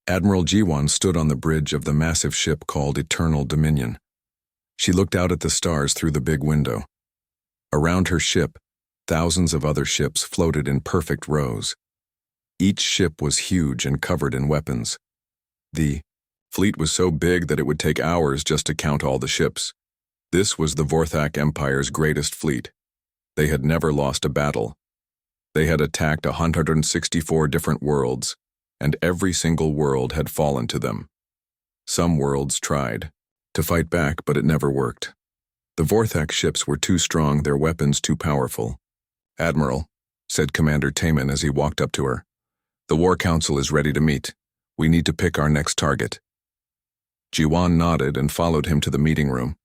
Admiral Jiwan stood on the bridge of the massive ship called Eternal Dominion. She looked out at the stars through the big window. Around her ship, thousands of other ships floated in perfect rows. Each ship was huge and covered in weapons. The fleet was so big that it would take hours just to count all the ships. This was the Vorthak Empire's greatest fleet. They had never lost a battle. They had attacked 164 different worlds, and every single world had fallen to them. Some worlds tried to fight back, but it never worked. The Vorthak ships were too strong, their weapons too powerful. "Admiral," said Commander Taman as he walked up to her, "the War Council is ready to meet. We need to pick our next target." Jiwan nodded and followed him to the meeting room.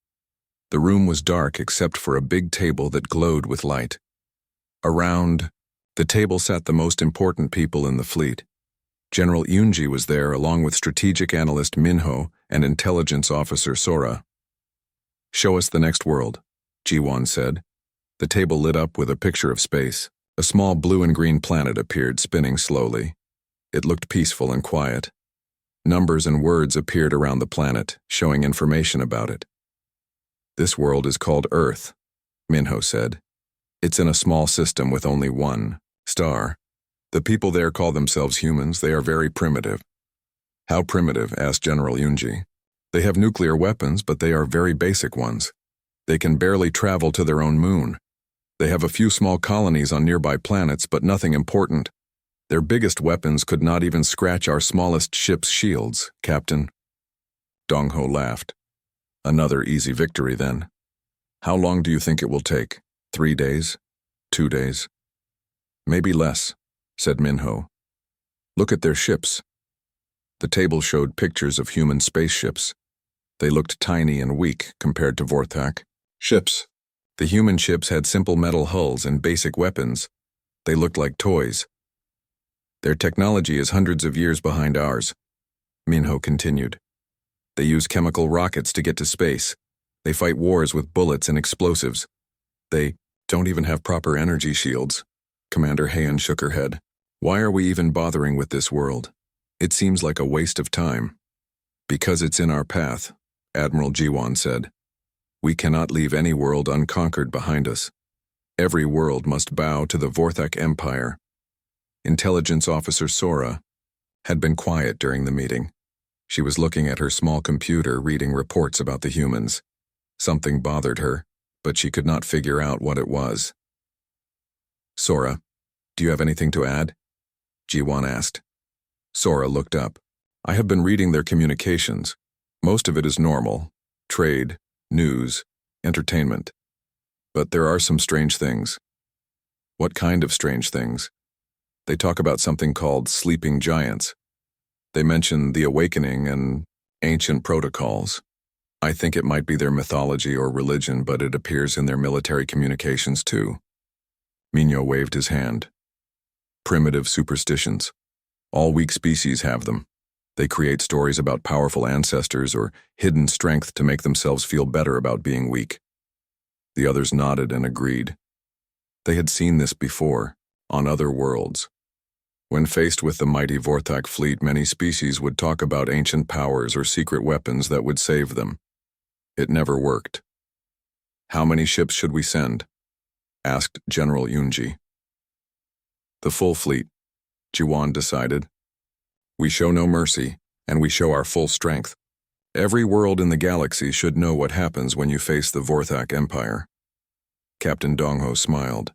The room was dark except for a big table that glowed with light. Around the table sat the most important people in the fleet. General Yunji was there, along with strategic analyst Minho and intelligence officer Sora. "Show us the next world," Jiwan said. The table lit up with a picture of space. A small blue and green planet appeared, spinning slowly. It looked peaceful and quiet. Numbers and words appeared around the planet, showing information about it. "This world is called Earth," Minho said. "It's in a small system with only one star. The people there call themselves humans. They are very primitive." "How primitive?" asked General Yunji. "They have nuclear weapons, but they are very basic ones. They can barely travel to their own moon. They have a few small colonies on nearby planets, but nothing important. Their biggest weapons could not even scratch our smallest ship's shields, Captain." Dongho laughed. "Another easy victory, then. How long do you think it will take? 3 days? 2 days?" "Maybe less," said Minho. "Look at their ships." The table showed pictures of human spaceships. They looked tiny and weak compared to Vorthak ships. The human ships had simple metal hulls and basic weapons. They looked like toys. "Their technology is hundreds of years behind ours," Minho continued. "They use chemical rockets to get to space. They fight wars with bullets and explosives. They don't even have proper energy shields." Commander Heian shook her head. "Why are we even bothering with this world? It seems like a waste of time." "Because it's in our path," Admiral Jiwan said. "We cannot leave any world unconquered behind us. Every world must bow to the Vorthak Empire." Intelligence Officer Sora had been quiet during the meeting. She was looking at her small computer, reading reports about the humans. Something bothered her, but she could not figure out what it was. "Sora, do you have anything to add?" Jiwan asked. Sora looked up. "I have been reading their communications. Most of it is normal. Trade, news, entertainment. But there are some strange things." "What kind of strange things?" "They talk about something called sleeping giants. They mention the awakening and ancient protocols. I think it might be their mythology or religion, but it appears in their military communications too." Minho waved his hand. "Primitive superstitions. All weak species have them. They create stories about powerful ancestors or hidden strength to make themselves feel better about being weak." The others nodded and agreed. They had seen this before, on other worlds. When faced with the mighty Vorthak fleet, many species would talk about ancient powers or secret weapons that would save them. It never worked. "How many ships should we send?" asked General Yunji. "The full fleet," Jiwan decided. "We show no mercy, and we show our full strength. Every world in the galaxy should know what happens when you face the Vorthak Empire." Captain Dongho smiled.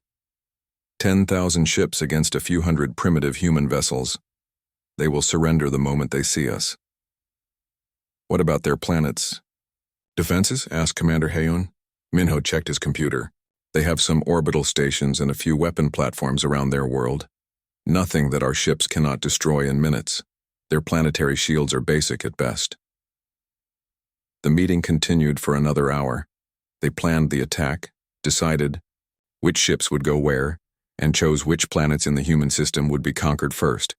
10,000 ships against a few hundred primitive human vessels. They will surrender the moment they see us." "What about their planets?" "Defenses?" asked Commander Heian. Minho checked his computer. "They have some orbital stations and a few weapon platforms around their world. Nothing that our ships cannot destroy in minutes. Their planetary shields are basic at best." The meeting continued for another hour. They planned the attack, decided which ships would go where, and chose which planets in the human system would be conquered first.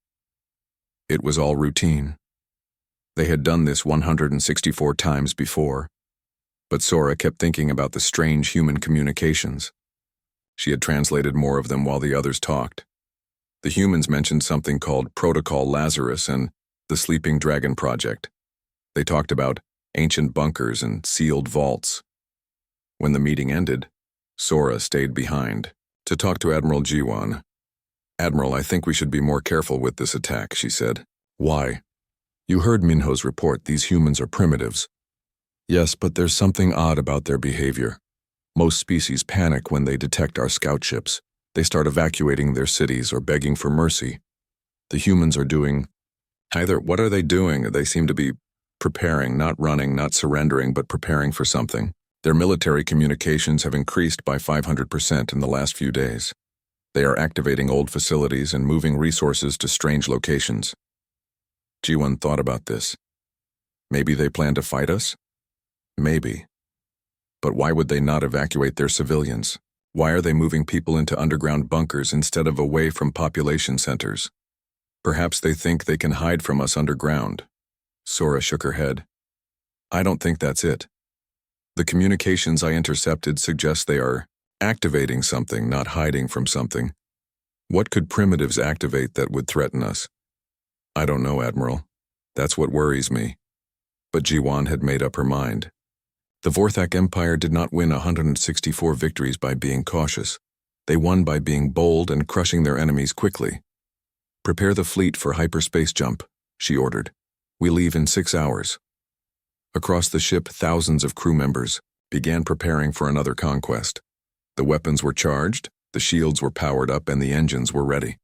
It was all routine. They had done this 164 times before, but Sora kept thinking about the strange human communications. She had translated more of them while the others talked. The humans mentioned something called Protocol Lazarus and The Sleeping Dragon Project. They talked about ancient bunkers and sealed vaults. When the meeting ended, Sora stayed behind to talk to Admiral Jiwan. "Admiral, I think we should be more careful with this attack," she said. "Why?" "You heard Minho's report. These humans are primitives." "Yes, but there's something odd about their behavior. Most species panic when they detect our scout ships. They start evacuating their cities or begging for mercy. The humans are doing either. What are they doing? They seem to be preparing, not running, not surrendering, but preparing for something. Their military communications have increased by 500% in the last few days. They are activating old facilities and moving resources to strange locations." Jiwan thought about this. Maybe they plan to fight us? Maybe. But why would they not evacuate their civilians? Why are they moving people into underground bunkers instead of away from population centers? Perhaps they think they can hide from us underground. Sora shook her head. "I don't think that's it. The communications I intercepted suggest they are activating something, not hiding from something. What could primitives activate that would threaten us?" "I don't know, Admiral. That's what worries me." But Jiwan had made up her mind. The Vorthak Empire did not win 164 victories by being cautious. They won by being bold and crushing their enemies quickly. "Prepare the fleet for hyperspace jump," she ordered. "We leave in 6 hours." Across the ship, thousands of crew members began preparing for another conquest. The weapons were charged, the shields were powered up, and the engines were ready.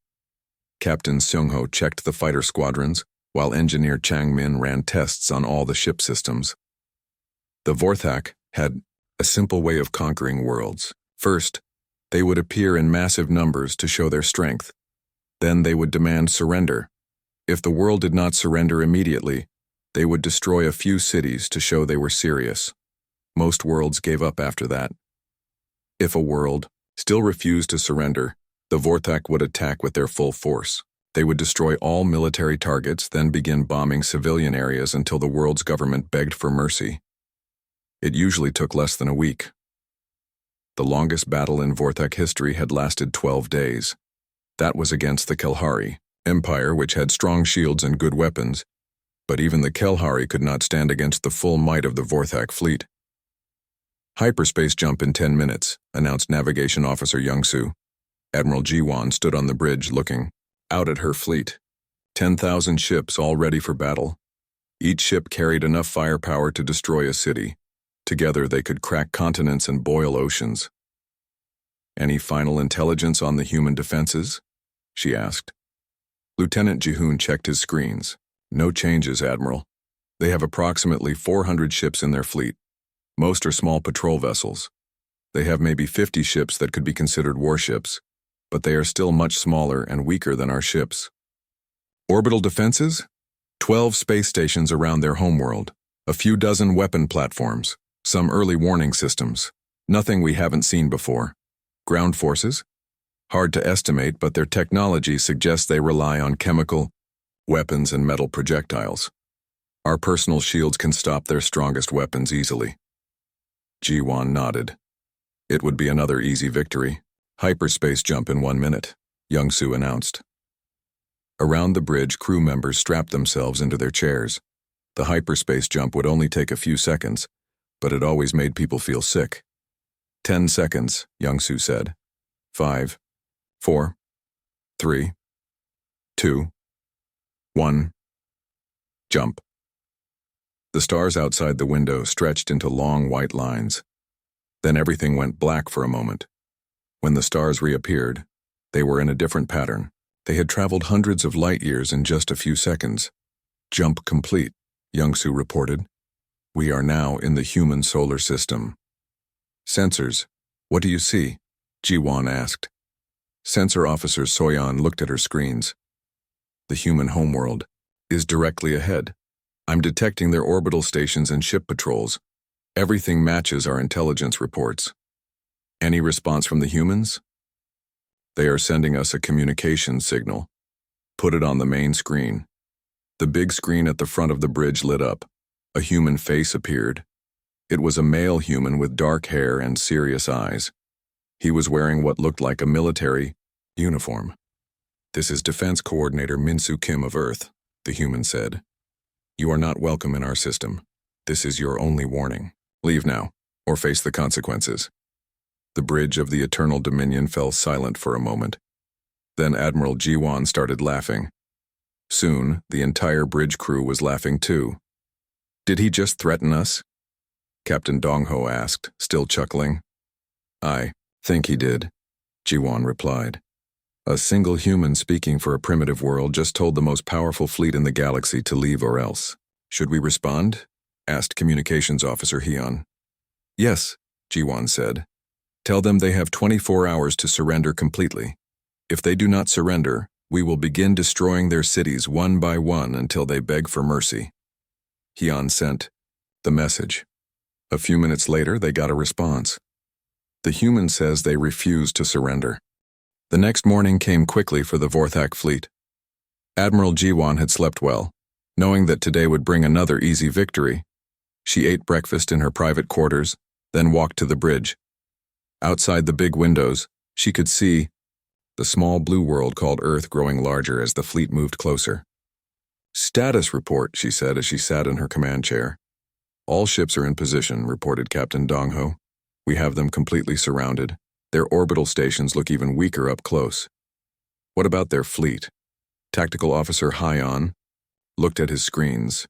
Captain Seungho checked the fighter squadrons, while Engineer Changmin ran tests on all the ship systems. The Vorthak had a simple way of conquering worlds. First, they would appear in massive numbers to show their strength. Then they would demand surrender. If the world did not surrender immediately, they would destroy a few cities to show they were serious. Most worlds gave up after that. If a world still refused to surrender, the Vorthak would attack with their full force. They would destroy all military targets, then begin bombing civilian areas until the world's government begged for mercy. It usually took less than a week. The longest battle in Vorthak history had lasted 12 days. That was against the Kelhari Empire, which had strong shields and good weapons, but even the Kelhari could not stand against the full might of the Vorthak fleet. "Hyperspace jump in 10 minutes, announced Navigation Officer Youngsu. Admiral Jiwan stood on the bridge looking out at her fleet. 10,000 ships all ready for battle. Each ship carried enough firepower to destroy a city. Together they could crack continents and boil oceans. "Any final intelligence on the human defenses?" she asked. Lieutenant Jihoon checked his screens. "No changes, Admiral. They have approximately 400 ships in their fleet. Most are small patrol vessels. They have maybe 50 ships that could be considered warships, but they are still much smaller and weaker than our ships." "Orbital defenses?" 12 space stations around their homeworld, a few dozen weapon platforms, some early warning systems. Nothing we haven't seen before. "Ground forces?" "Hard to estimate, but their technology suggests they rely on chemical weapons and metal projectiles. Our personal shields can stop their strongest weapons easily." Jiwan nodded. "It would be another easy victory. Hyperspace jump in 1 minute," Youngsu announced. Around the bridge, crew members strapped themselves into their chairs. The hyperspace jump would only take a few seconds, but it always made people feel sick. 10 seconds, Youngsu said. 5, 4, 3, 2, 1. Jump. The stars outside the window stretched into long white lines. Then everything went black for a moment. When the stars reappeared, they were in a different pattern. They had traveled hundreds of light years in just a few seconds. "Jump complete," Youngsu reported. "We are now in the human solar system." "Sensors, what do you see?" Jiwan asked. Sensor Officer Soyan looked at her screens. "The human homeworld is directly ahead. I'm detecting their orbital stations and ship patrols. Everything matches our intelligence reports." "Any response from the humans?" "They are sending us a communication signal." "Put it on the main screen." The big screen at the front of the bridge lit up. A human face appeared. It was a male human with dark hair and serious eyes. He was wearing what looked like a military uniform. "This is Defense Coordinator Minsu Kim of Earth. the human said. "You are not welcome in our system. This is your only warning. Leave now, or face the consequences." The bridge of the Eternal Dominion fell silent for a moment. Then Admiral Jiwan started laughing. Soon, the entire bridge crew was laughing too. "Did he just threaten us?" Captain Dongho asked, still chuckling. "I think he did," Jiwan replied. "A single human speaking for a primitive world just told the most powerful fleet in the galaxy to leave or else. Should we respond?" asked Communications Officer Hyun. "Yes," Jiwan said. "Tell them they have 24 hours to surrender completely. If they do not surrender, we will begin destroying their cities one by one until they beg for mercy." Hyun sent the message. A few minutes later, they got a response. The human says they refuse to surrender. The next morning came quickly for the Vorthak fleet. Admiral Jiwan had slept well, knowing that today would bring another easy victory. She ate breakfast in her private quarters, then walked to the bridge. Outside the big windows, she could see the small blue world called Earth growing larger as the fleet moved closer. "Status report," she said as she sat in her command chair. "All ships are in position," reported Captain Dongho. "We have them completely surrounded. Their orbital stations look even weaker up close." "What about their fleet?" Tactical Officer Hyun looked at his screens.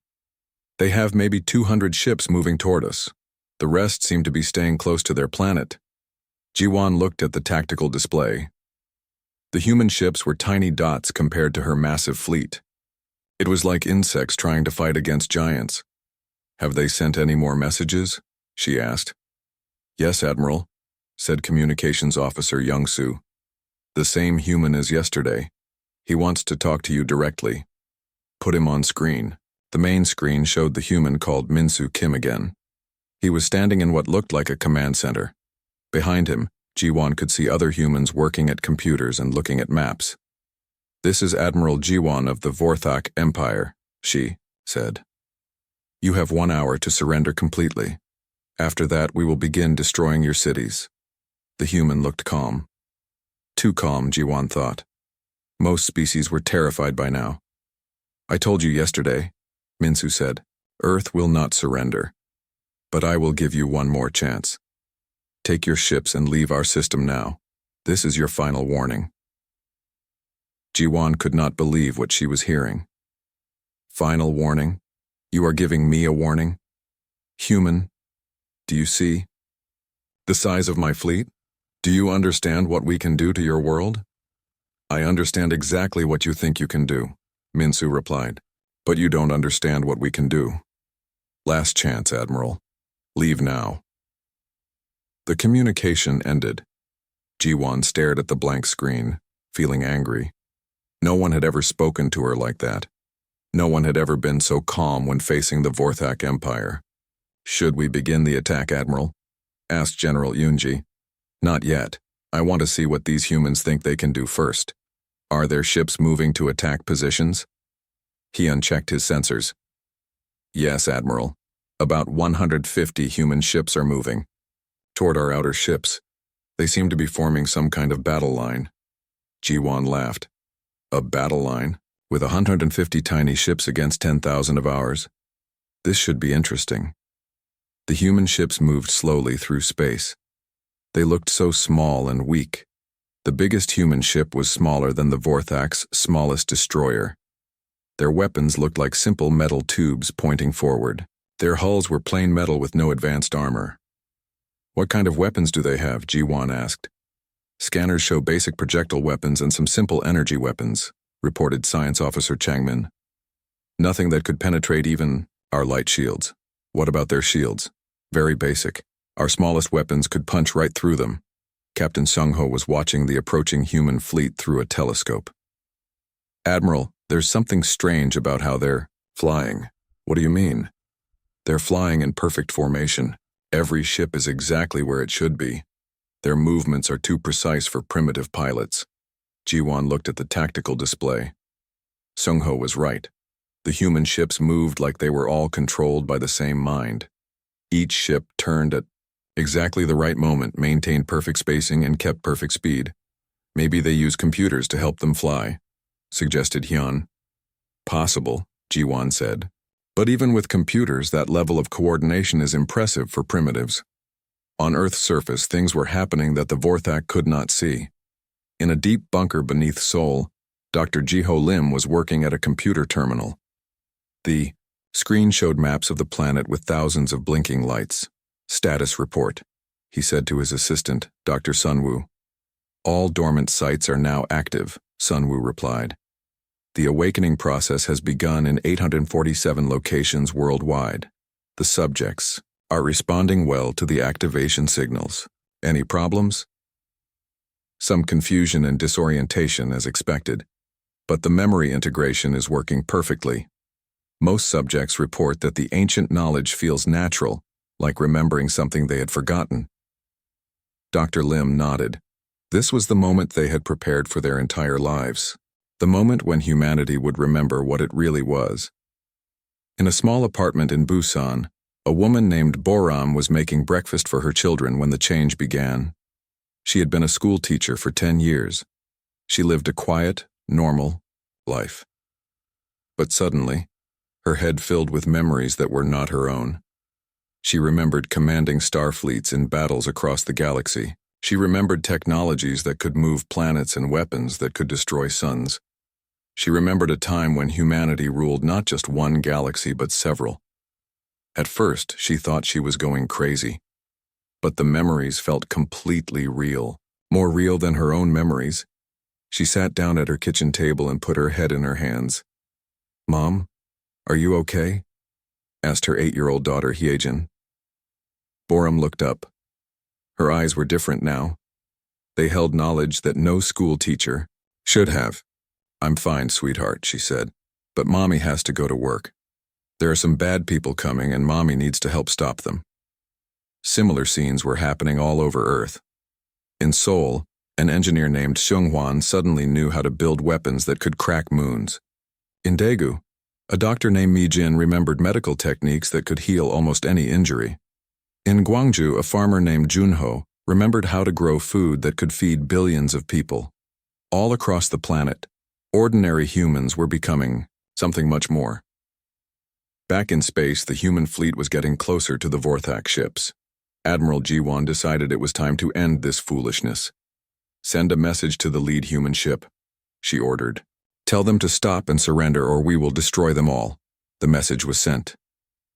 "They have maybe 200 ships moving toward us. The rest seem to be staying close to their planet." Jiwan looked at the tactical display. The human ships were tiny dots compared to her massive fleet. It was like insects trying to fight against giants. "Have they sent any more messages?" she asked. "Yes, Admiral," said Communications Officer Young-soo. "The same human as yesterday. He wants to talk to you directly." "Put him on screen." The main screen showed the human called Min-soo Kim again. He was standing in what looked like a command center. Behind him, Jiwan could see other humans working at computers and looking at maps. "This is Admiral Jiwan of the Vorthak Empire," she said. "You have 1 hour to surrender completely. After that, we will begin destroying your cities." The human looked calm. Too calm, Jiwan thought. Most species were terrified by now. "I told you yesterday," Min-soo said. "Earth will not surrender. But I will give you one more chance. Take your ships and leave our system now. This is your final warning." Jiwan could not believe what she was hearing. "Final warning? You are giving me a warning? Human, do you see the size of my fleet? Do you understand what we can do to your world?" "I understand exactly what you think you can do," Min-soo replied. "But you don't understand what we can do. Last chance, Admiral. Leave now." The communication ended. Jiwan stared at the blank screen, feeling angry. No one had ever spoken to her like that. No one had ever been so calm when facing the Vorthak Empire. "Should we begin the attack, Admiral?" asked General Yoonji. "Not yet. I want to see what these humans think they can do first. Are their ships moving to attack positions?" He unchecked his sensors. "Yes, Admiral. About 150 human ships are moving toward our outer ships. They seem to be forming some kind of battle line." Jiwan laughed. "A battle line? With 150 tiny ships against 10,000 of ours? This should be interesting." The human ships moved slowly through space. They looked so small and weak. The biggest human ship was smaller than the Vorthak's smallest destroyer. Their weapons looked like simple metal tubes pointing forward. Their hulls were plain metal with no advanced armor. "What kind of weapons do they have?" Jiwan asked. "Scanners show basic projectile weapons and some simple energy weapons," reported Science Officer Changmin. "Nothing that could penetrate even our light shields." "What about their shields?" "Very basic. Our smallest weapons could punch right through them." Captain Sung-ho was watching the approaching human fleet through a telescope. "Admiral, there's something strange about how they're flying." "What do you mean?" "They're flying in perfect formation. Every ship is exactly where it should be. Their movements are too precise for primitive pilots." Jiwan looked at the tactical display. Sung-ho was right. The human ships moved like they were all controlled by the same mind. Each ship turned at exactly the right moment, maintained perfect spacing, and kept perfect speed. "Maybe they use computers to help them fly," suggested Hyun. Possible, Jiwan said. But even with computers, that level of coordination is impressive for primitives. On Earth's surface, things were happening that the Vorthak could not see. In a deep bunker beneath Seoul, Dr. Jiho Lim was working at a computer terminal. The screen showed maps of the planet with thousands of blinking lights. Status report, he said to his assistant, Dr. Sunwoo. All dormant sites are now active, Sunwoo replied. The awakening process has begun in 847 locations worldwide. The subjects are responding well to the activation signals. Any problems? Some confusion and disorientation as expected, but the memory integration is working perfectly. Most subjects report that the ancient knowledge feels natural, like remembering something they had forgotten. Dr. Lim nodded. This was the moment they had prepared for their entire lives, the moment when humanity would remember what it really was. In a small apartment in Busan, a woman named Boram was making breakfast for her children when the change began. She had been a school teacher for 10 years. She lived a quiet, normal life. But suddenly, her head filled with memories that were not her own. She remembered commanding star fleets in battles across the galaxy. She remembered technologies that could move planets and weapons that could destroy suns. She remembered a time when humanity ruled not just one galaxy but several. At first, she thought she was going crazy. But the memories felt completely real, more real than her own memories. She sat down at her kitchen table and put her head in her hands. "Mom, are you okay?" asked her 8-year-old daughter Hyejin. Boram looked up. Her eyes were different now. They held knowledge that no school teacher should have. "I'm fine, sweetheart," she said, "but Mommy has to go to work. There are some bad people coming and Mommy needs to help stop them." Similar scenes were happening all over Earth. In Seoul, an engineer named Seung-hwan suddenly knew how to build weapons that could crack moons. In Daegu, a doctor named Mi-jin remembered medical techniques that could heal almost any injury. In Gwangju, a farmer named Junho remembered how to grow food that could feed billions of people. All across the planet, ordinary humans were becoming something much more. Back in space, the human fleet was getting closer to the Vorthak ships. Admiral Jiwan decided it was time to end this foolishness. "Send a message to the lead human ship," she ordered. "Tell them to stop and surrender or we will destroy them all." The message was sent.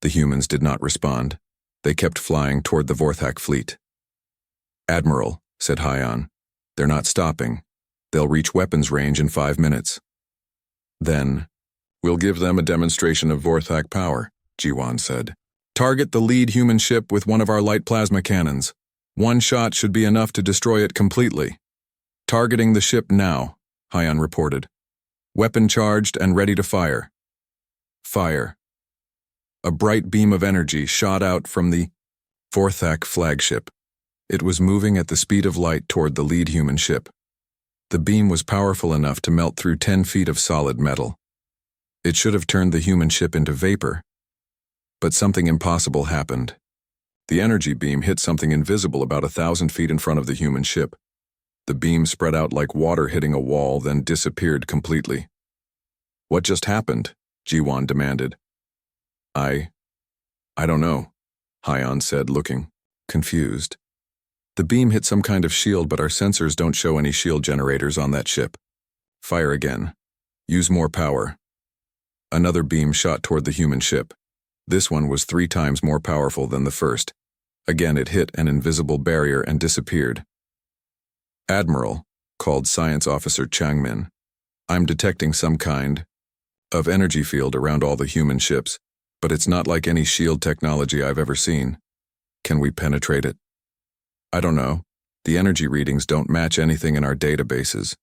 The humans did not respond. They kept flying toward the Vorthak fleet. "Admiral," said Hyan, "they're not stopping. They'll reach weapons range in 5 minutes. Then, we'll give them a demonstration of Vorthak power," Jiwan said. "Target the lead human ship with one of our light plasma cannons. One shot should be enough to destroy it completely." "Targeting the ship now," Hyan reported. "Weapon charged and ready to fire." Fire. A bright beam of energy shot out from the Vorthak flagship. It was moving at the speed of light toward the lead human ship. The beam was powerful enough to melt through 10 feet of solid metal. It should have turned the human ship into vapor. But something impossible happened. The energy beam hit something invisible about 1,000 feet in front of the human ship. The beam spread out like water hitting a wall, then disappeared completely. "What just happened?" Jiwan demanded. I don't know," Hyan said, looking confused. "The beam hit some kind of shield, but our sensors don't show any shield generators on that ship." "Fire again. Use more power." Another beam shot toward the human ship. This one was 3 times more powerful than the first. Again, it hit an invisible barrier and disappeared. "Admiral," called Science Officer Changmin, "I'm detecting some kind of energy field around all the human ships, but it's not like any shield technology I've ever seen. Can we penetrate it?" "I don't know. The energy readings don't match anything in our databases."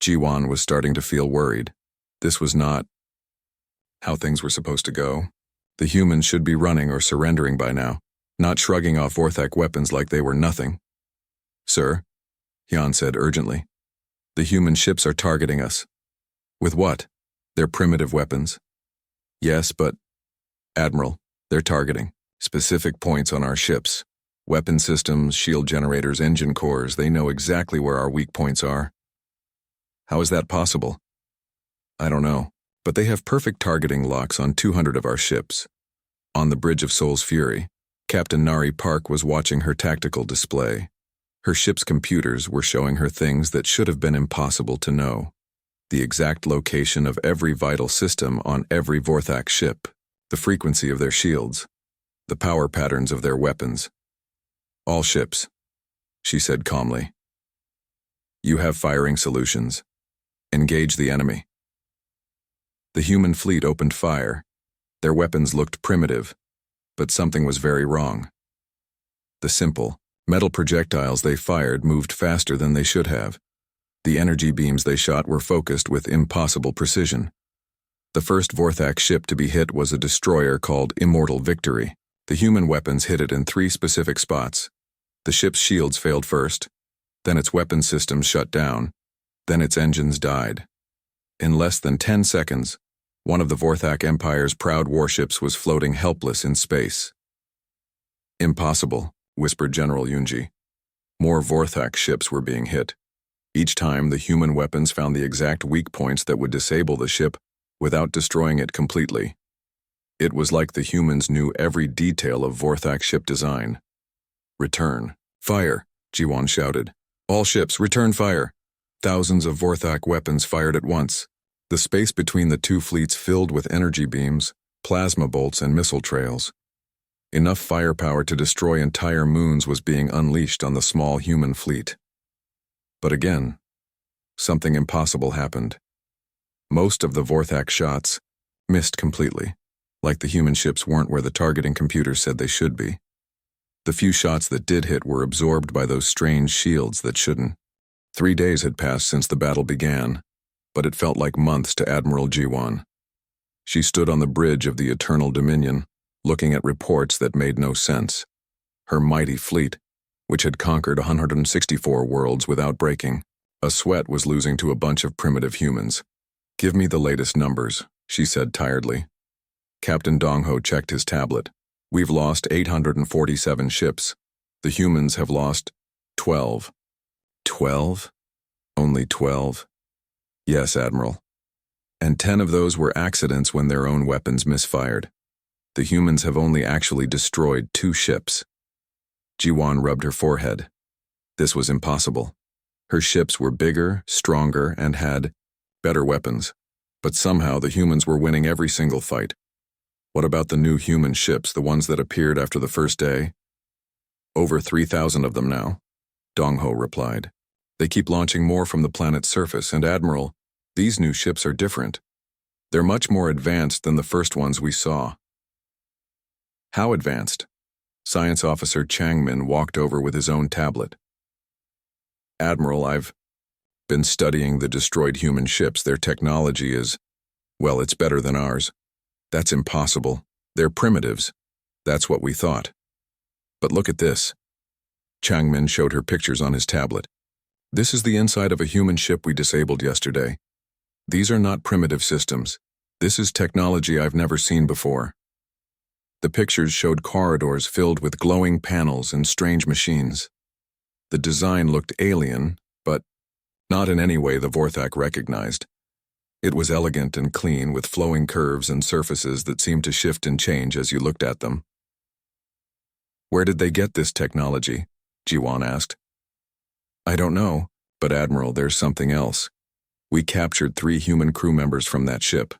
Jiwan was starting to feel worried. This was not how things were supposed to go. The humans should be running or surrendering by now, not shrugging off Vorthak weapons like they were nothing. "Sir," Hyun said urgently, "the human ships are targeting us." "With what? Their primitive weapons?" "Yes, but..." "Admiral, they're targeting specific points on our ships. Weapon systems, shield generators, engine cores, they know exactly where our weak points are." "How is that possible?" "I don't know. but they have perfect targeting locks on 200 of our ships. On the bridge of Soul's Fury, Captain Nari Park was watching her tactical display. Her ship's computers were showing her things that should have been impossible to know. The exact location of every vital system on every Vorthak ship, the frequency of their shields, the power patterns of their weapons. All ships, she said calmly. You have firing solutions. Engage the enemy. The human fleet opened fire. Their weapons looked primitive, but something was very wrong. The simple, metal projectiles they fired moved faster than they should have. The energy beams they shot were focused with impossible precision. The first Vorthak ship to be hit was a destroyer called Immortal Victory. The human weapons hit it in 3 specific spots. The ship's shields failed first, then its weapon systems shut down, then its engines died. In less than 10 seconds, one of the Vorthak Empire's proud warships was floating helpless in space. Impossible, whispered General Yunji. More Vorthak ships were being hit. Each time, the human weapons found the exact weak points that would disable the ship without destroying it completely. It was like the humans knew every detail of Vorthak ship design. Return. Fire, Jiwan shouted. All ships, return fire. Thousands of Vorthak weapons fired at once. The space between the 2 fleets filled with energy beams, plasma bolts, and missile trails. Enough firepower to destroy entire moons was being unleashed on the small human fleet. But again, something impossible happened. Most of the Vorthak shots missed completely, like the human ships weren't where the targeting computer said they should be. The few shots that did hit were absorbed by those strange shields that shouldn't. 3 days had passed since the battle began, but it felt like months to Admiral Jiwan. She stood on the bridge of the Eternal Dominion, looking at reports that made no sense. Her mighty fleet, which had conquered 164 worlds without breaking, a sweat was losing to a bunch of primitive humans. Give me the latest numbers, she said tiredly. Captain Dongho checked his tablet. We've lost 847 ships. The humans have lost 12. 12? Only 12? Yes, Admiral. And 10 of those were accidents when their own weapons misfired. The humans have only actually destroyed 2 ships. Jiwan rubbed her forehead. This was impossible. Her ships were bigger, stronger, and had better weapons. But somehow the humans were winning every single fight. What about the new human ships, the ones that appeared after the first day? Over 3,000 of them now, Dongho replied. They keep launching more from the planet's surface, and Admiral, these new ships are different. They're much more advanced than the first ones we saw. How advanced? Science Officer Changmin walked over with his own tablet. Admiral, I've been studying the destroyed human ships. Their technology is, well, it's better than ours. That's impossible. They're primitives. That's what we thought. But look at this. Changmin showed her pictures on his tablet. This is the inside of a human ship we disabled yesterday. These are not primitive systems. This is technology I've never seen before. The pictures showed corridors filled with glowing panels and strange machines. The design looked alien, but not in any way the Vorthak recognized. It was elegant and clean, with flowing curves and surfaces that seemed to shift and change as you looked at them. Where did they get this technology? Jiwan asked. I don't know, but Admiral, there's something else. We captured 3 human crew members from that ship.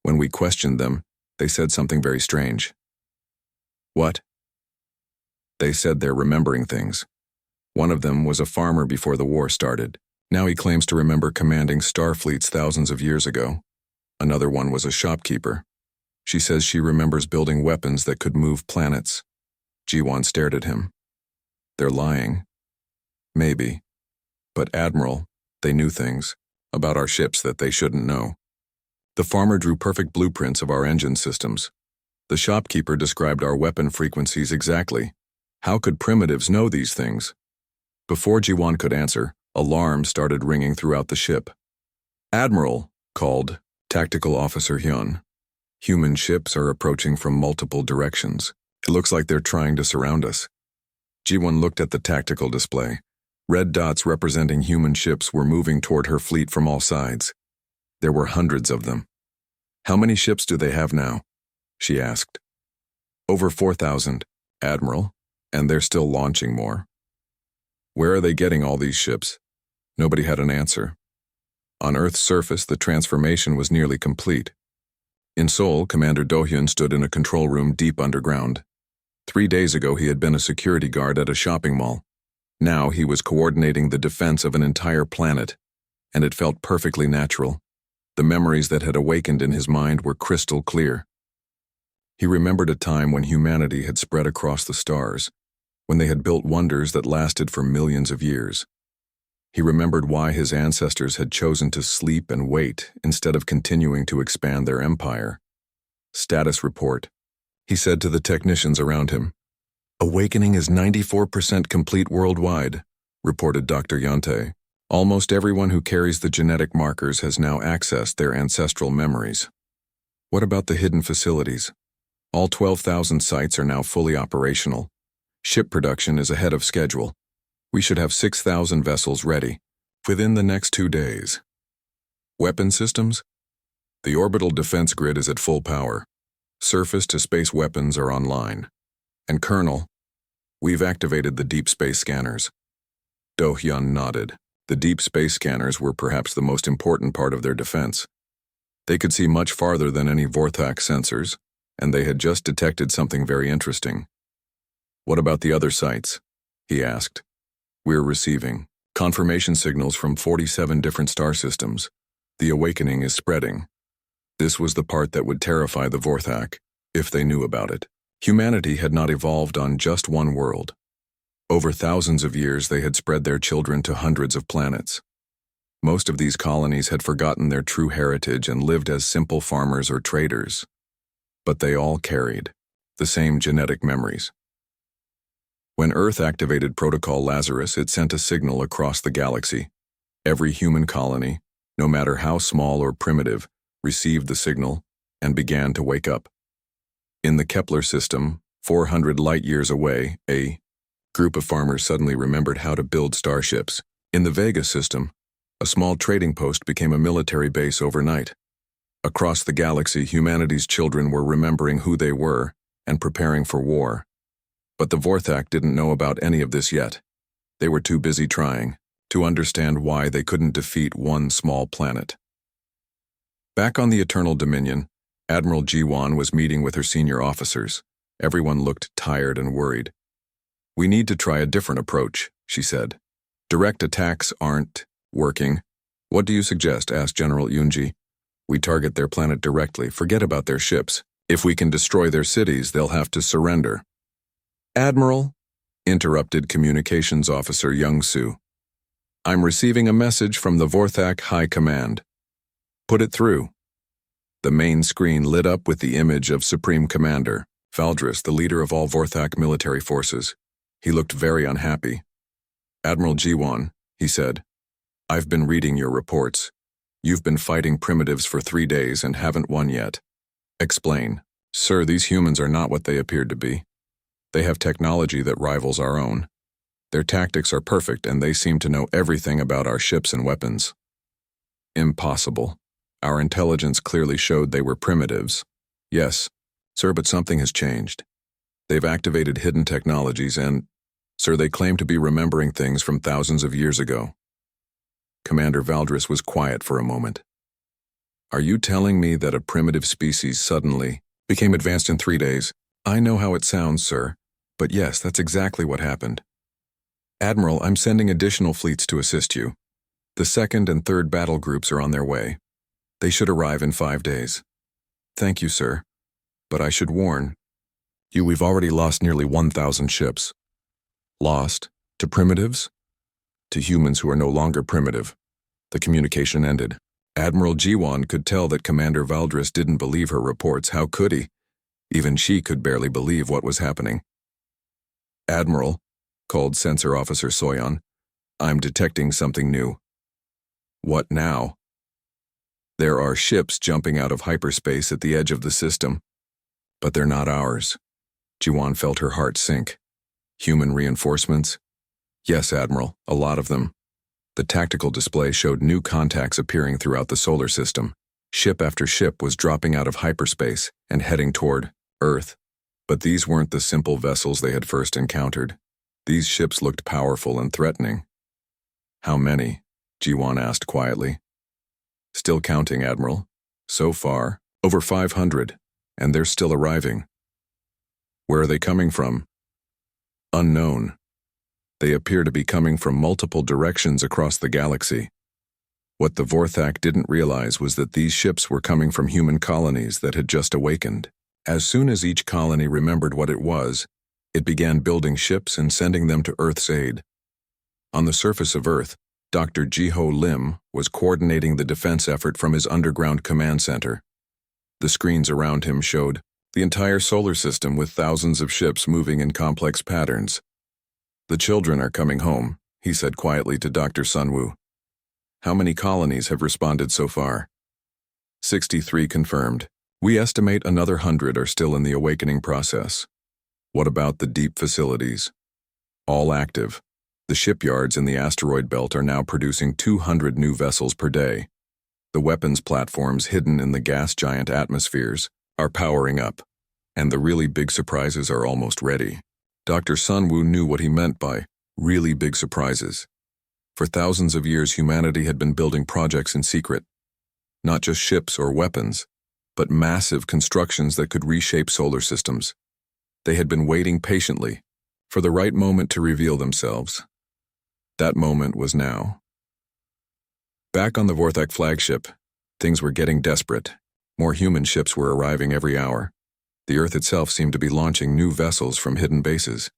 When we questioned them, they said something very strange. What? They said they're remembering things. One of them was a farmer before the war started. Now he claims to remember commanding starfleets thousands of years ago. Another one was a shopkeeper. She says she remembers building weapons that could move planets. Jiwan stared at him. They're lying. Maybe. But Admiral, they knew things about our ships that they shouldn't know. The farmer drew perfect blueprints of our engine systems. The shopkeeper described our weapon frequencies exactly. How could primitives know these things? Before Jiwan could answer, alarms started ringing throughout the ship. Admiral, called Tactical Officer Hyun. Human ships are approaching from multiple directions. It looks like they're trying to surround us. Jiwan looked at the tactical display. Red dots representing human ships were moving toward her fleet from all sides. There were hundreds of them. How many ships do they have now? She asked. Over 4,000, Admiral, and they're still launching more. Where are they getting all these ships? Nobody had an answer. On Earth's surface, the transformation was nearly complete. In Seoul, Commander Do-hyun stood in a control room deep underground. 3 days ago, he had been a security guard at a shopping mall. Now he was coordinating the defense of an entire planet, and it felt perfectly natural. The memories that had awakened in his mind were crystal clear. He remembered a time when humanity had spread across the stars, when they had built wonders that lasted for millions of years. He remembered why his ancestors had chosen to sleep and wait instead of continuing to expand their empire. Status report, he said to the technicians around him. Awakening is 94% complete worldwide, reported Dr. Yante. Almost everyone who carries the genetic markers has now accessed their ancestral memories. What about the hidden facilities? All 12,000 sites are now fully operational. Ship production is ahead of schedule. We should have 6,000 vessels ready within the next 2 days. Weapon systems? The orbital defense grid is at full power. Surface-to-space weapons are online. And Colonel, we've activated the deep space scanners. Do-hyun nodded. The deep space scanners were perhaps the most important part of their defense. They could see much farther than any Vorthak sensors, and they had just detected something very interesting. What about the other sites? He asked. We're receiving confirmation signals from 47 different star systems. The awakening is spreading. This was the part that would terrify the Vorthak, if they knew about it. Humanity had not evolved on just one world. Over thousands of years, they had spread their children to hundreds of planets. Most of these colonies had forgotten their true heritage and lived as simple farmers or traders. But they all carried the same genetic memories. When Earth activated Protocol Lazarus, it sent a signal across the galaxy. Every human colony, no matter how small or primitive, received the signal and began to wake up. In the Kepler system, 400 light-years away, a group of farmers suddenly remembered how to build starships. In the Vega system, a small trading post became a military base overnight. Across the galaxy, humanity's children were remembering who they were and preparing for war. But the Vorthak didn't know about any of this yet. They were too busy trying to understand why they couldn't defeat one small planet. Back on the Eternal Dominion, Admiral Ji-won was meeting with her senior officers. Everyone looked tired and worried. We need to try a different approach, she said. Direct attacks aren't working. What do you suggest? Asked General Yoonji. We target their planet directly, forget about their ships. If we can destroy their cities, they'll have to surrender. Admiral, interrupted Communications Officer Young-soo. I'm receiving a message from the Vorthak High Command. Put it through. The main screen lit up with the image of Supreme Commander Valdris, the leader of all Vorthak military forces. He looked very unhappy. Admiral Ji-won, he said, I've been reading your reports. You've been fighting primitives for 3 days and haven't won yet. Explain. Sir, these humans are not what they appeared to be. They have technology that rivals our own. Their tactics are perfect and they seem to know everything about our ships and weapons. Impossible. Our intelligence clearly showed they were primitives. Yes, sir, but something has changed. They've activated hidden technologies and, sir, they claim to be remembering things from thousands of years ago. Commander Valdris was quiet for a moment. Are you telling me that a primitive species suddenly became advanced in 3 days? I know how it sounds, sir, but yes, that's exactly what happened. Admiral, I'm sending additional fleets to assist you. The 2nd and 3rd battle groups are on their way. They should arrive in 5 days. Thank you, sir. But I should warn you, we've already lost nearly 1,000 ships. Lost? To primitives? To humans who are no longer primitive. The communication ended. Admiral Ji-won could tell that Commander Valdris didn't believe her reports. How could he? Even she could barely believe what was happening. Admiral, called Sensor Officer Soyeon, I'm detecting something new. What now? There are ships jumping out of hyperspace at the edge of the system. But they're not ours. Ji-won felt her heart sink. Human reinforcements? Yes, Admiral, a lot of them. The tactical display showed new contacts appearing throughout the solar system. Ship after ship was dropping out of hyperspace and heading toward Earth. But these weren't the simple vessels they had first encountered. These ships looked powerful and threatening. "How many?" Jiwan asked quietly. "Still counting, Admiral. So far, over 500, and they're still arriving." "Where are they coming from?" "Unknown. They appear to be coming from multiple directions across the galaxy." What the Vorthak didn't realize was that these ships were coming from human colonies that had just awakened. As soon as each colony remembered what it was, it began building ships and sending them to Earth's aid. On the surface of Earth, Dr. Jiho Lim was coordinating the defense effort from his underground command center. The screens around him showed the entire solar system with thousands of ships moving in complex patterns. "The children are coming home," he said quietly to Dr. Sunwoo. "How many colonies have responded so far?" 63 confirmed. "We estimate another 100 are still in the awakening process." "What about the deep facilities?" "All active. The shipyards in the asteroid belt are now producing 200 new vessels per day. The weapons platforms hidden in the gas giant atmospheres are powering up, and the really big surprises are almost ready." Dr. Sunwoo knew what he meant by really big surprises. For thousands of years, humanity had been building projects in secret. Not just ships or weapons, but massive constructions that could reshape solar systems. They had been waiting patiently for the right moment to reveal themselves. That moment was now. Back on the Vorthak flagship, things were getting desperate. More human ships were arriving every hour. The Earth itself seemed to be launching new vessels from hidden bases.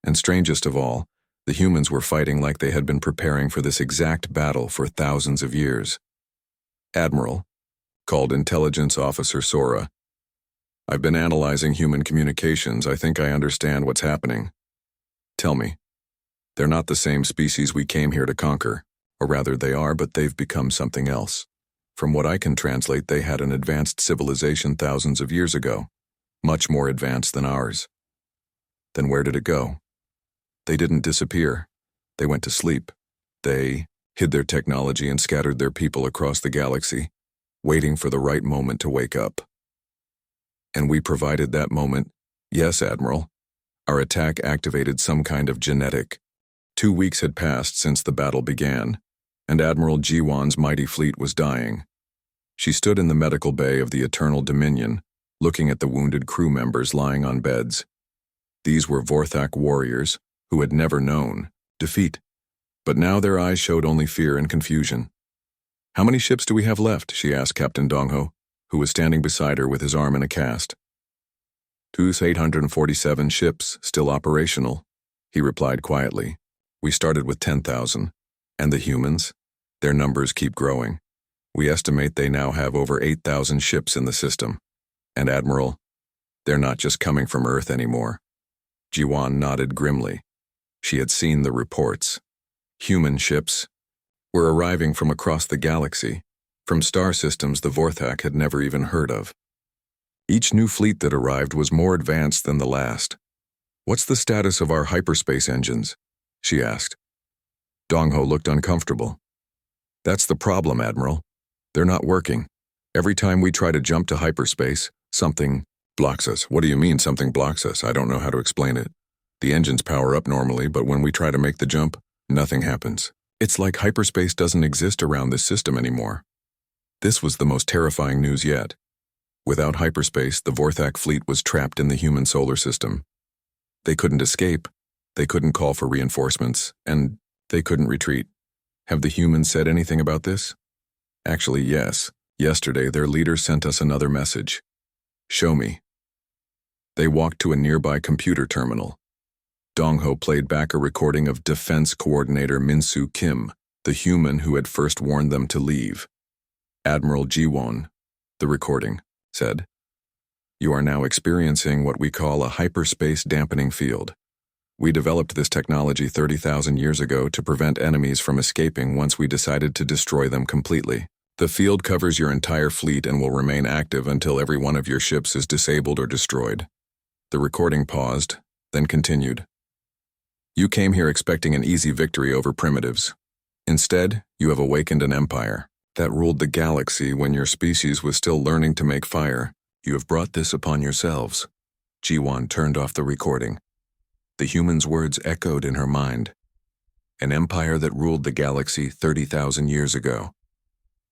And strangest of all, the humans were fighting like they had been preparing for this exact battle for thousands of years. "Admiral," called Intelligence Officer Sora, "I've been analyzing human communications. I think I understand what's happening." "Tell me." "They're not the same species we came here to conquer. Or rather, they are, but they've become something else. From what I can translate, they had an advanced civilization thousands of years ago. Much more advanced than ours." "Then where did it go?" "They didn't disappear. They went to sleep. They hid their technology and scattered their people across the galaxy, waiting for the right moment to wake up. And we provided that moment." "Yes, Admiral. Our attack activated some kind of genetic." 2 weeks had passed since the battle began, and Admiral Jiwan's mighty fleet was dying. She stood in the medical bay of the Eternal Dominion, looking at the wounded crew members lying on beds. These were Vorthak warriors who had never known defeat, but now their eyes showed only fear and confusion. "How many ships do we have left?" she asked Captain Dongho, who was standing beside her with his arm in a cast. "847 ships, still operational," he replied quietly. "We started with 10,000. And the humans? Their numbers keep growing. We estimate they now have over 8,000 ships in the system. And Admiral, they're not just coming from Earth anymore." Jiwan nodded grimly. She had seen the reports. Human ships were arriving from across the galaxy, from star systems the Vorthak had never even heard of. Each new fleet that arrived was more advanced than the last. "What's the status of our hyperspace engines?" she asked. Dongho looked uncomfortable. "That's the problem, Admiral. They're not working. Every time we try to jump to hyperspace, something blocks us." "What do you mean something blocks us? I don't know how to explain it. The engines power up normally, but when we try to make the jump, nothing happens. It's like hyperspace doesn't exist around this system anymore." This was the most terrifying news yet. Without hyperspace, the Vorthak fleet was trapped in the human solar system. They couldn't escape, they couldn't call for reinforcements, and they couldn't retreat. "Have the humans said anything about this?" "Actually, yes. Yesterday, their leader sent us another message." "Show me." They walked to a nearby computer terminal. Dongho played back a recording of Defense Coordinator Min-Soo Kim, the human who had first warned them to leave. "Admiral Jiwon," the recording said, "you are now experiencing what we call a hyperspace dampening field. We developed this technology 30,000 years ago to prevent enemies from escaping once we decided to destroy them completely. The field covers your entire fleet and will remain active until every one of your ships is disabled or destroyed." The recording paused, then continued. "You came here expecting an easy victory over primitives. Instead, you have awakened an empire. that ruled the galaxy when your species was still learning to make fire. You have brought this upon yourselves. Ji-won turned off the recording. The human's words echoed in her mind. An empire that ruled the galaxy 30,000 years ago.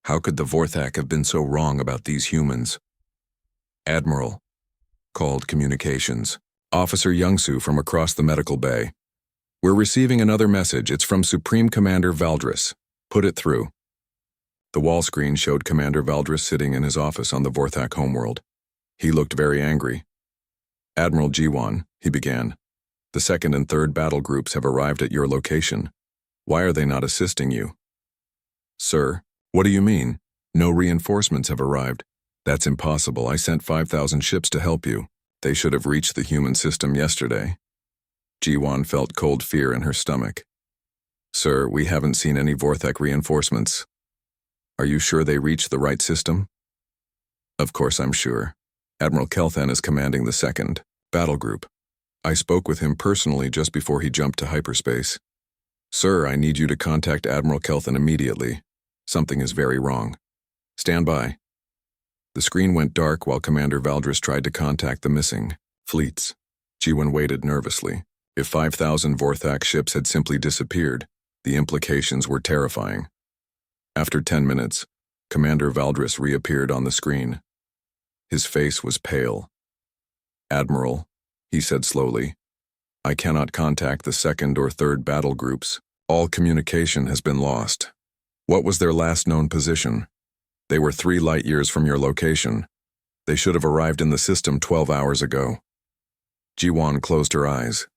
How could the Vorthak have been so wrong about these humans? Admiral, called communications. Officer Youngsu from across the medical bay. We're receiving another message. It's from Supreme Commander Valdris. Put it through. The wall screen showed Commander Valdris sitting in his office on the Vorthak homeworld. He looked very angry. Admiral Ji-won, he began. The second and third battle groups have arrived at your location. Why are they not assisting you? Sir, what do you mean? No reinforcements have arrived. That's impossible. I sent 5,000 ships to help you. They should have reached the human system yesterday. Ji-won felt cold fear in her stomach. Sir, we haven't seen any Vorthak reinforcements. Are you sure they reached the right system? Of course I'm sure. Admiral Kelthan is commanding the second battle group. I spoke with him personally just before he jumped to hyperspace. Sir, I need you to contact Admiral Kelthan immediately. Something is very wrong. Stand by. The screen went dark while Commander Valdris tried to contact the missing fleets. Ji-won waited nervously. If 5,000 Vorthak ships had simply disappeared, the implications were terrifying. After 10 minutes, Commander Valdris reappeared on the screen. His face was pale. Admiral, he said slowly, I cannot contact the second or third battle groups. All communication has been lost. What was their last known position? They were 3 light years from your location. They should have arrived in the system 12 hours ago. Ji-won closed her eyes.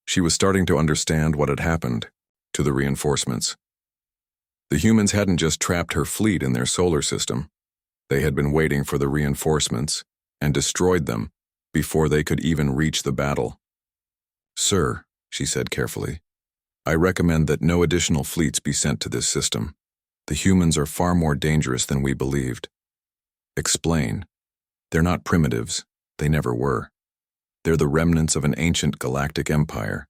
She was starting to understand what had happened to the reinforcements. The humans hadn't just trapped her fleet in their solar system. They had been waiting for the reinforcements and destroyed them before they could even reach the battle. Sir, she said carefully, I recommend that no additional fleets be sent to this system. The humans are far more dangerous than we believed. Explain. They're not primitives. They never were. They're the remnants of an ancient galactic empire.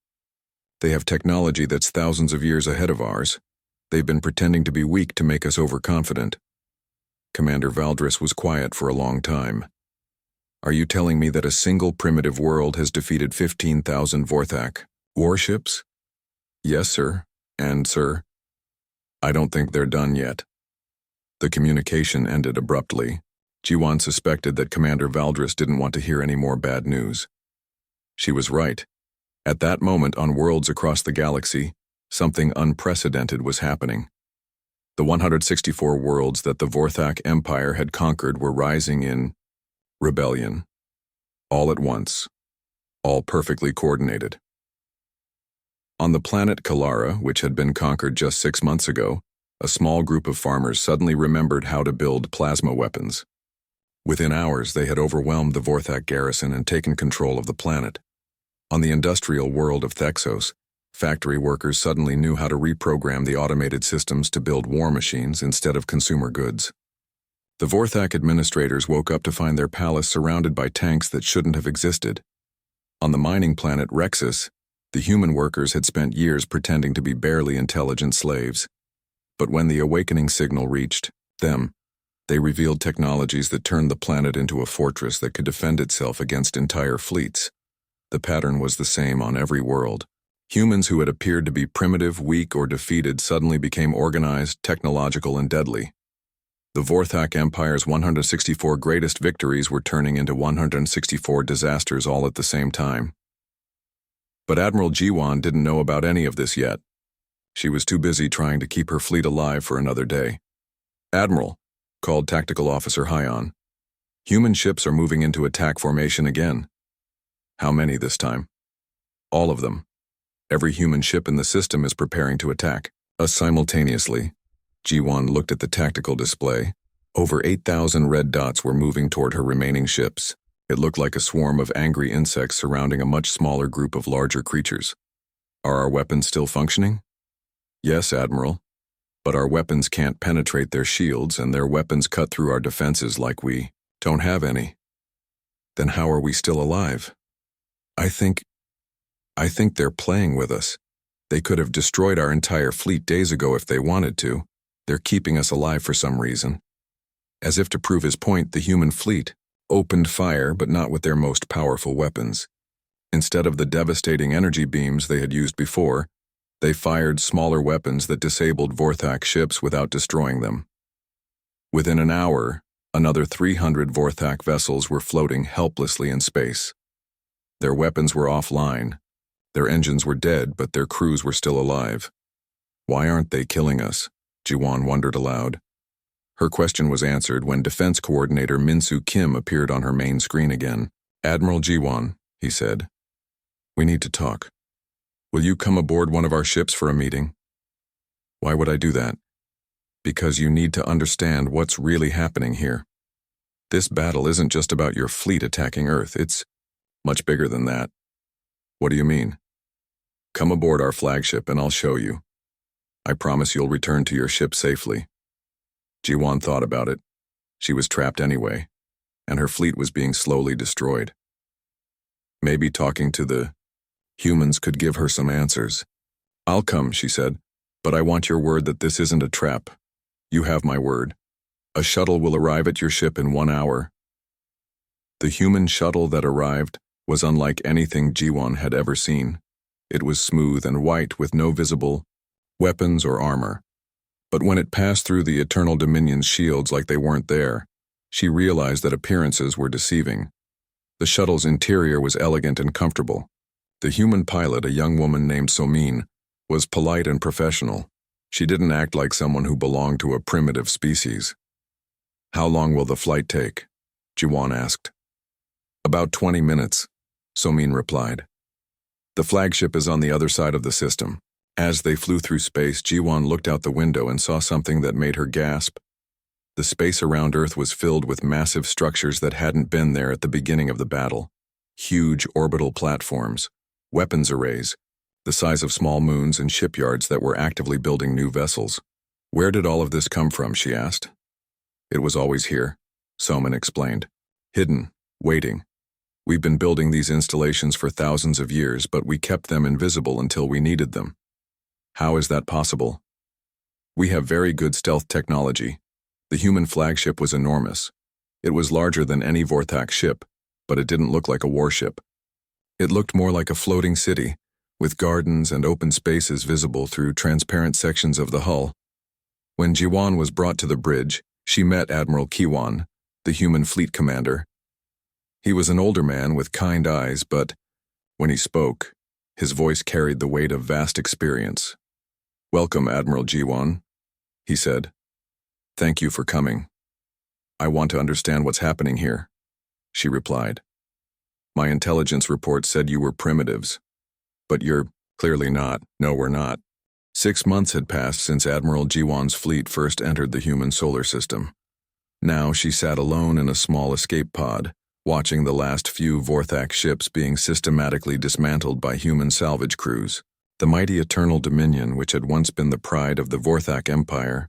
They have technology that's thousands of years ahead of ours. They've been pretending to be weak to make us overconfident. Commander Valdris was quiet for a long time. Are you telling me that a single primitive world has defeated 15,000 Vorthak warships? Yes, sir. And, sir, I don't think they're done yet. The communication ended abruptly. Ji-won suspected that Commander Valdris didn't want to hear any more bad news. She was right. At that moment on worlds across the galaxy, something unprecedented was happening. The 164 worlds that the Vorthak Empire had conquered were rising in rebellion. All at once. All perfectly coordinated. On the planet Kalara, which had been conquered just 6 months ago, a small group of farmers suddenly remembered how to build plasma weapons. Within hours, they had overwhelmed the Vorthak garrison and taken control of the planet. On the industrial world of Thexos, factory workers suddenly knew how to reprogram the automated systems to build war machines instead of consumer goods. The Vorthak administrators woke up to find their palace surrounded by tanks that shouldn't have existed. On the mining planet Rexus, the human workers had spent years pretending to be barely intelligent slaves. But when the awakening signal reached them, they revealed technologies that turned the planet into a fortress that could defend itself against entire fleets. The pattern was the same on every world. Humans who had appeared to be primitive, weak, or defeated suddenly became organized, technological, and deadly. The Vorthak Empire's 164 greatest victories were turning into 164 disasters all at the same time. But Admiral Ji-won didn't know about any of this yet. She was too busy trying to keep her fleet alive for another day. Admiral, called Tactical Officer Hyon. Human ships are moving into attack formation again. How many this time? All of them. Every human ship in the system is preparing to attack us simultaneously. Ji-won looked at the tactical display. Over 8,000 red dots were moving toward her remaining ships. It looked like a swarm of angry insects surrounding a much smaller group of larger creatures. Are our weapons still functioning? Yes, Admiral. But our weapons can't penetrate their shields, and their weapons cut through our defenses like we don't have any. Then how are we still alive? I think they're playing with us. They could have destroyed our entire fleet days ago if they wanted to. They're keeping us alive for some reason. As if to prove his point, the human fleet opened fire, but not with their most powerful weapons. Instead of the devastating energy beams they had used before, they fired smaller weapons that disabled Vorthak ships without destroying them. Within an hour, another 300 Vorthak vessels were floating helplessly in space. Their weapons were offline. Their engines were dead, but their crews were still alive. Why aren't they killing us? Jiwon wondered aloud. Her question was answered when Defense Coordinator Min-Soo Kim appeared on her main screen again. "Admiral Jiwon," he said. "We need to talk. Will you come aboard one of our ships for a meeting?" "Why would I do that?" "Because you need to understand what's really happening here. This battle isn't just about your fleet attacking Earth, it's much bigger than that." "What do you mean?" "Come aboard our flagship and I'll show you. I promise you'll return to your ship safely." Jiwon thought about it. She was trapped anyway, and her fleet was being slowly destroyed. Maybe talking to the humans could give her some answers. "I'll come," she said, "but I want your word that this isn't a trap. You have my word. A shuttle will arrive at your ship in 1 hour." The human shuttle that arrived was unlike anything Jiwon had ever seen. It was smooth and white with no visible weapons or armor. But when it passed through the Eternal Dominion's shields like they weren't there, she realized that appearances were deceiving. The shuttle's interior was elegant and comfortable. The human pilot, a young woman named Somin, was polite and professional. She didn't act like someone who belonged to a primitive species. "How long will the flight take?" Jiwon asked. "About 20 minutes, Somin replied. "The flagship is on the other side of the system." As they flew through space, Jiwon looked out the window and saw something that made her gasp. The space around Earth was filled with massive structures that hadn't been there at the beginning of the battle. Huge orbital platforms, weapons arrays, the size of small moons, and shipyards that were actively building new vessels. "Where did all of this come from?" she asked. "It was always here," Somin explained. "Hidden, waiting. We've been building these installations for thousands of years, but we kept them invisible until we needed them." "How is that possible?" "We have very good stealth technology. The human flagship was enormous. It was larger than any Vorthak ship, but it didn't look like a warship. It looked more like a floating city, with gardens and open spaces visible through transparent sections of the hull." When Jiwon was brought to the bridge, she met Admiral Kiwon, the human fleet commander. He was an older man with kind eyes, but when he spoke, his voice carried the weight of vast experience. "Welcome, Admiral Jiwon," he said. "Thank you for coming. I want to understand what's happening here," she replied. "My intelligence report said you were primitives, but you're clearly not." "No, we're not." 6 months had passed since Admiral Jiwon's fleet first entered the human solar system. Now she sat alone in a small escape pod, watching the last few Vorthak ships being systematically dismantled by human salvage crews. The mighty Eternal Dominion, which had once been the pride of the Vorthak Empire,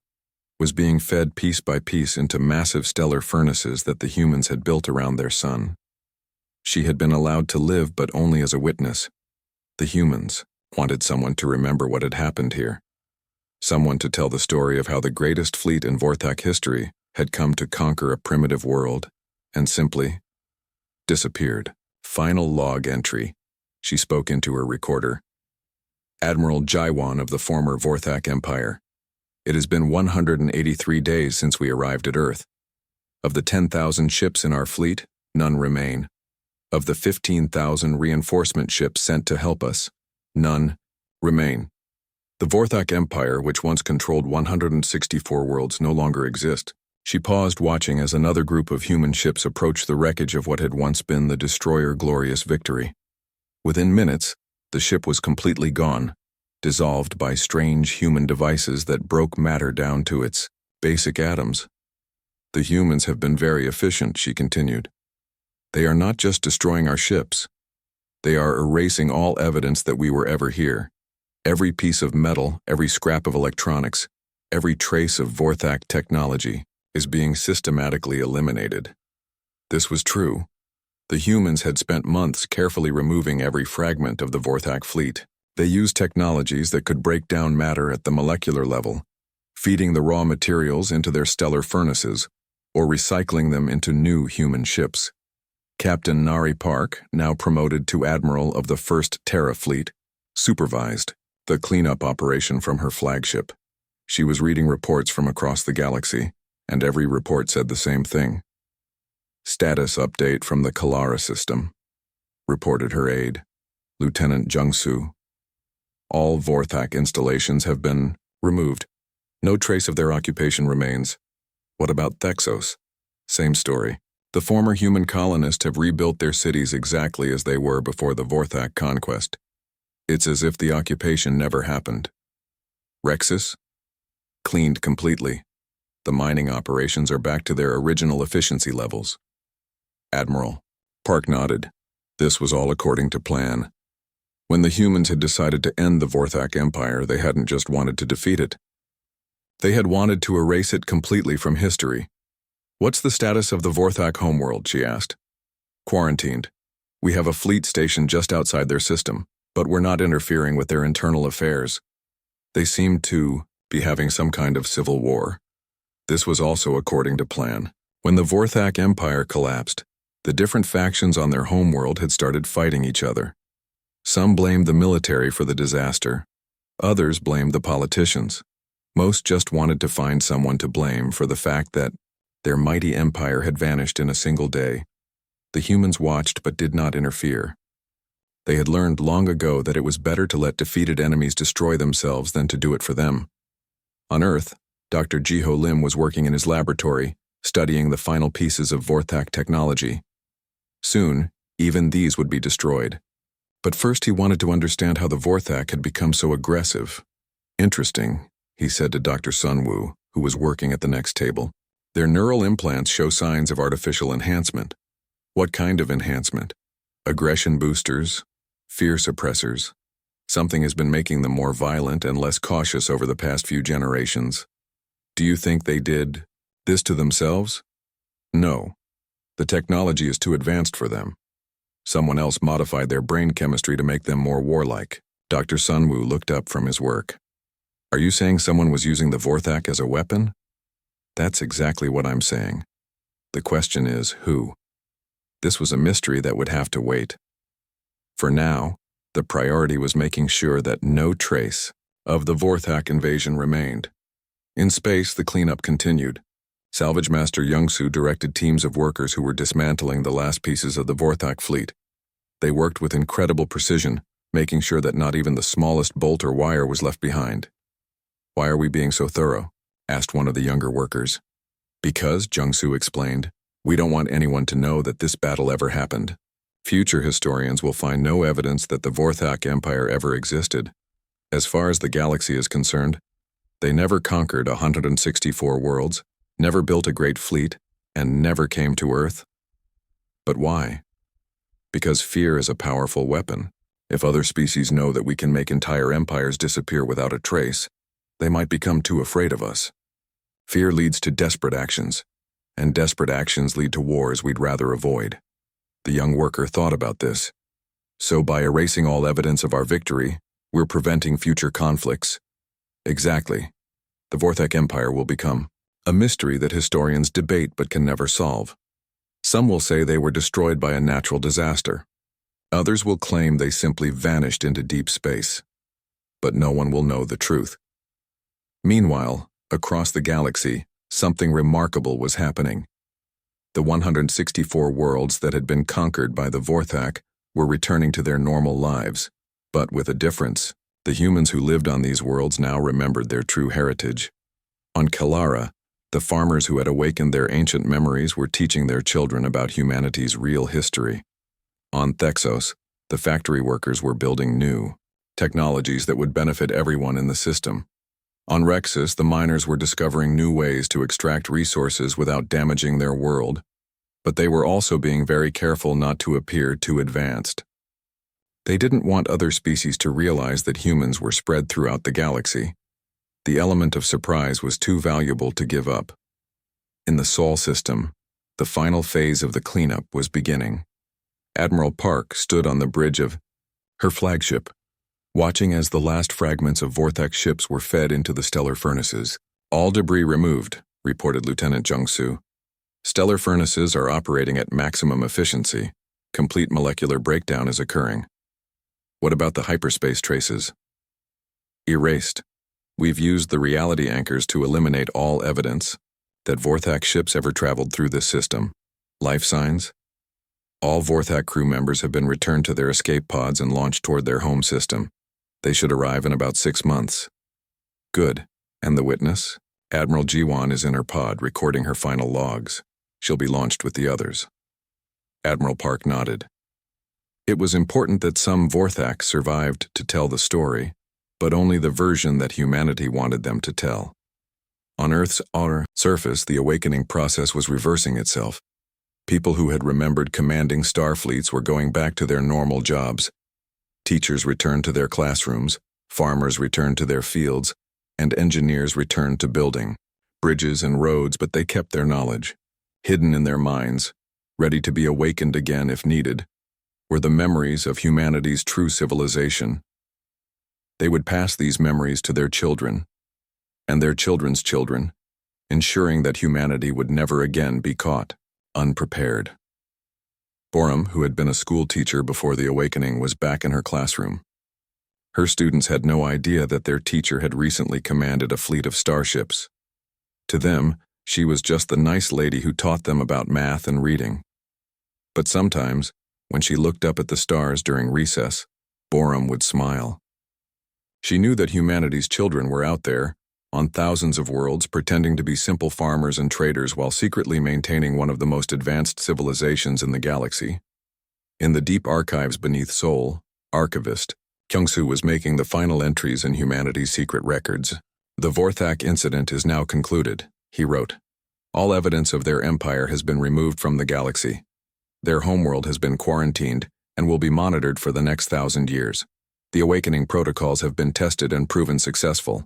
was being fed piece by piece into massive stellar furnaces that the humans had built around their sun. She had been allowed to live, but only as a witness. The humans wanted someone to remember what had happened here. Someone to tell the story of how the greatest fleet in Vorthak history had come to conquer a primitive world, and simply disappeared. Final log entry. She spoke into her recorder. "Admiral Jiwon of the former Vorthak Empire. It has been 183 days since we arrived at Earth. Of the 10,000 ships in our fleet, none remain. Of the 15,000 reinforcement ships sent to help us, none remain. The Vorthak Empire, which once controlled 164 worlds, no longer exist." She paused, watching as another group of human ships approached the wreckage of what had once been the destroyer Glorious Victory. Within minutes, the ship was completely gone, dissolved by strange human devices that broke matter down to its basic atoms. "The humans have been very efficient," she continued. "They are not just destroying our ships. They are erasing all evidence that we were ever here. Every piece of metal, every scrap of electronics, every trace of Vorthak technology is being systematically eliminated." This was true. The humans had spent months carefully removing every fragment of the Vorthak fleet. They used technologies that could break down matter at the molecular level, feeding the raw materials into their stellar furnaces, or recycling them into new human ships. Captain Nari Park, now promoted to Admiral of the 1st Terra Fleet, supervised the cleanup operation from her flagship. She was reading reports from across the galaxy, and every report said the same thing. "Status update from the Kalara system," reported her aide, Lieutenant Jungsu. "All Vorthak installations have been removed. No trace of their occupation remains." "What about Thexos?" "Same story. The former human colonists have rebuilt their cities exactly as they were before the Vorthak conquest. It's as if the occupation never happened." "Rexus?" "Cleaned completely. The mining operations are back to their original efficiency levels." "Admiral." Park nodded. This was all according to plan. When the humans had decided to end the Vorthak Empire, they hadn't just wanted to defeat it. They had wanted to erase it completely from history. "What's the status of the Vorthak homeworld?" she asked. "Quarantined. We have a fleet stationed just outside their system, but we're not interfering with their internal affairs. They seem to be having some kind of civil war." This was also according to plan. When the Vorthak Empire collapsed, the different factions on their homeworld had started fighting each other. Some blamed the military for the disaster. Others blamed the politicians. Most just wanted to find someone to blame for the fact that their mighty empire had vanished in a single day. The humans watched but did not interfere. They had learned long ago that it was better to let defeated enemies destroy themselves than to do it for them. On Earth, Dr. Jiho Lim was working in his laboratory, studying the final pieces of Vorthak technology. Soon, even these would be destroyed. But first he wanted to understand how the Vorthak had become so aggressive. "Interesting," he said to Dr. Sunwoo, who was working at the next table. "Their neural implants show signs of artificial enhancement." "What kind of enhancement?" "Aggression boosters, fear suppressors. Something has been making them more violent and less cautious over the past few generations." "Do you think they did this to themselves?" "No. The technology is too advanced for them. Someone else modified their brain chemistry to make them more warlike." Dr. Sunwoo looked up from his work. "Are you saying someone was using the Vorthak as a weapon?" "That's exactly what I'm saying. The question is, who?" This was a mystery that would have to wait. For now, the priority was making sure that no trace of the Vorthak invasion remained. In space, the cleanup continued. Salvage Master Youngsu directed teams of workers who were dismantling the last pieces of the Vorthak fleet. They worked with incredible precision, making sure that not even the smallest bolt or wire was left behind. "Why are we being so thorough?" asked one of the younger workers. "Because," Youngsu explained, "we don't want anyone to know that this battle ever happened. Future historians will find no evidence that the Vorthak Empire ever existed. As far as the galaxy is concerned, they never conquered 164 worlds, never built a great fleet, and never came to Earth." "But why?" "Because fear is a powerful weapon. If other species know that we can make entire empires disappear without a trace, they might become too afraid of us. Fear leads to desperate actions, and desperate actions lead to wars we'd rather avoid." The young worker thought about this. "So by erasing all evidence of our victory, we're preventing future conflicts." "Exactly. The Vorthak Empire will become a mystery that historians debate but can never solve. Some will say they were destroyed by a natural disaster. Others will claim they simply vanished into deep space. But no one will know the truth." Meanwhile, across the galaxy, something remarkable was happening. The 164 worlds that had been conquered by the Vorthak were returning to their normal lives, but with a difference. The humans who lived on these worlds now remembered their true heritage. On Kalara, the farmers who had awakened their ancient memories were teaching their children about humanity's real history. On Thexos, the factory workers were building new technologies that would benefit everyone in the system. On Rexus, the miners were discovering new ways to extract resources without damaging their world, but they were also being very careful not to appear too advanced. They didn't want other species to realize that humans were spread throughout the galaxy. The element of surprise was too valuable to give up. In the Sol system, the final phase of the cleanup was beginning. Admiral Park stood on the bridge of her flagship, watching as the last fragments of Vorthak ships were fed into the stellar furnaces. All debris removed, reported Lieutenant Jung-soo. Stellar furnaces are operating at maximum efficiency. Complete molecular breakdown is occurring. What about the hyperspace traces? Erased. We've used the reality anchors to eliminate all evidence that Vorthak ships ever traveled through this system. Life signs? All Vorthak crew members have been returned to their escape pods and launched toward their home system. They should arrive in about 6 months. Good. And the witness? Admiral Jiwon is in her pod recording her final logs. She'll be launched with the others. Admiral Park nodded. It was important that some Vorthak survived to tell the story, but only the version that humanity wanted them to tell. On Earth's outer surface, the awakening process was reversing itself. People who had remembered commanding star fleets were going back to their normal jobs. Teachers returned to their classrooms, farmers returned to their fields, and engineers returned to building bridges and roads, but they kept their knowledge. Hidden in their minds, ready to be awakened again if needed, were the memories of humanity's true civilization. They would pass these memories to their children, and their children's children, ensuring that humanity would never again be caught unprepared. Borum, who had been a school teacher before the awakening, was back in her classroom. Her students had no idea that their teacher had recently commanded a fleet of starships. To them, she was just the nice lady who taught them about math and reading. But sometimes, when she looked up at the stars during recess, Borum would smile. She knew that humanity's children were out there, on thousands of worlds, pretending to be simple farmers and traders while secretly maintaining one of the most advanced civilizations in the galaxy. In the deep archives beneath Seoul, Archivist Kyung-soo was making the final entries in humanity's secret records. The Vorthak incident is now concluded, he wrote. All evidence of their empire has been removed from the galaxy. Their homeworld has been quarantined and will be monitored for the next 1,000 years. The awakening protocols have been tested and proven successful.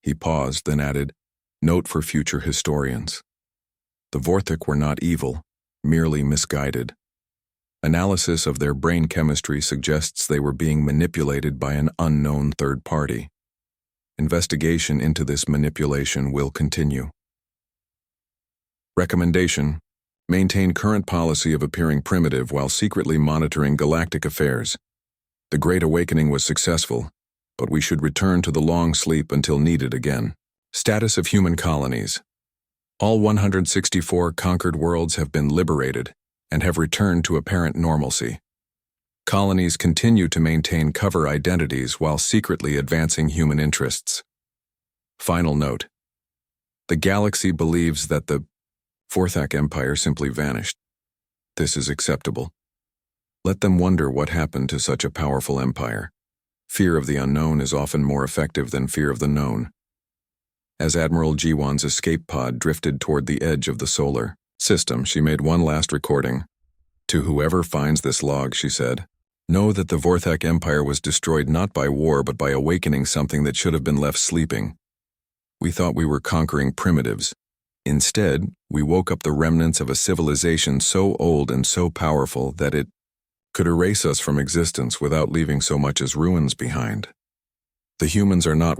He paused, then added, Note for future historians. The Vorthak were not evil, merely misguided. Analysis of their brain chemistry suggests they were being manipulated by an unknown third party. Investigation into this manipulation will continue. Recommendation: maintain current policy of appearing primitive while secretly monitoring galactic affairs. The Great Awakening was successful, but we should return to the long sleep until needed again. Status of human colonies. All 164 conquered worlds have been liberated and have returned to apparent normalcy. Colonies continue to maintain cover identities while secretly advancing human interests. Final note: the galaxy believes that the Vorthak Empire simply vanished. This is acceptable. Let them wonder what happened to such a powerful empire. Fear of the unknown is often more effective than fear of the known. As Admiral Jiwon's escape pod drifted toward the edge of the solar system, she made one last recording. To whoever finds this log, she said, know that the Vorthak Empire was destroyed not by war but by awakening something that should have been left sleeping. We thought we were conquering primitives. Instead, we woke up the remnants of a civilization so old and so powerful that it could erase us from existence without leaving so much as ruins behind. The humans are not